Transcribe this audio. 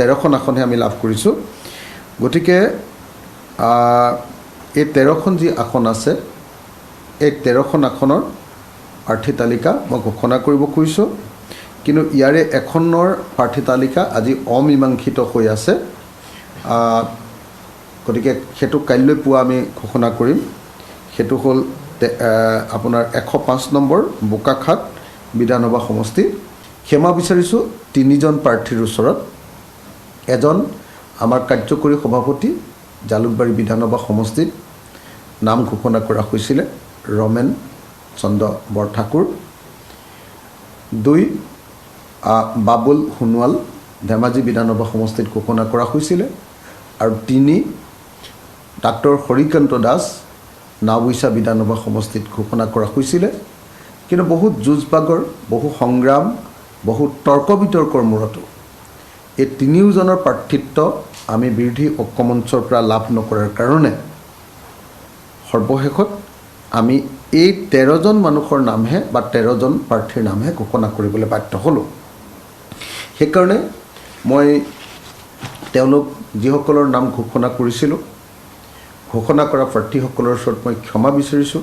13খন আসনহে আমি লাভ কৰিছোঁ। গতিকে এই 13খন যি আসন আছে, এই 13খন আসনৰ প্ৰাৰ্থী তালিকা মই ঘোষণা কৰিব খুজিছোঁ। কিন্তু ইয়াৰে এখনৰ প্ৰাৰ্থী তালিকা আজি অমীমাংসিত হৈ আছে। গতিকে সেইটো কাইলৈ পুৱা আমি ঘোষণা কৰিম। সেইটো হ'ল আপোনাৰ 105 নম্বৰ বোকাখাট বিধানসভা সমষ্টি। ক্ষমা বিচাৰিছোঁ 3জন প্ৰাৰ্থীৰ ওচৰত। এজন আমাৰ কাৰ্যকৰী সভাপতি জালুকবাৰী বিধানসভা সমষ্টিত নাম ঘোষণা কৰা হৈছিলে, ৰমেন চন্দ্ৰ বৰঠাকুৰ। 2 বাবুল সোণোৱাল ধেমাজি বিধানসভা সমষ্টিত ঘোষণা কৰা হৈছিলে। আৰু 3 ডাক্তৰ হৰিকান্ত দাস নাওবৈচা বিধানসভা সমষ্টিত ঘোষণা কৰা হৈছিলে। কিন্তু বহুত যুঁজ বাগৰ, বহু সংগ্ৰাম, বহু তৰ্ক বিতৰ্কৰ মূৰতো এই 3জনৰ প্ৰাৰ্থিত্ব আমি বিৰোধী ঐক্যমঞ্চৰ পৰা লাভ নকৰাৰ কাৰণে সৰ্বশেষত আমি এই 13জন মানুহৰ নামহে বা 13জন প্ৰাৰ্থীৰ নামহে ঘোষণা কৰিবলৈ বাধ্য হ'লোঁ। সেইকাৰণে মই তেওঁলোক যিসকলৰ নাম ঘোষণা কৰিছিলোঁ, ঘোষণা কৰা প্ৰাৰ্থীসকলৰ ওচৰত মই ক্ষমা বিচাৰিছোঁ।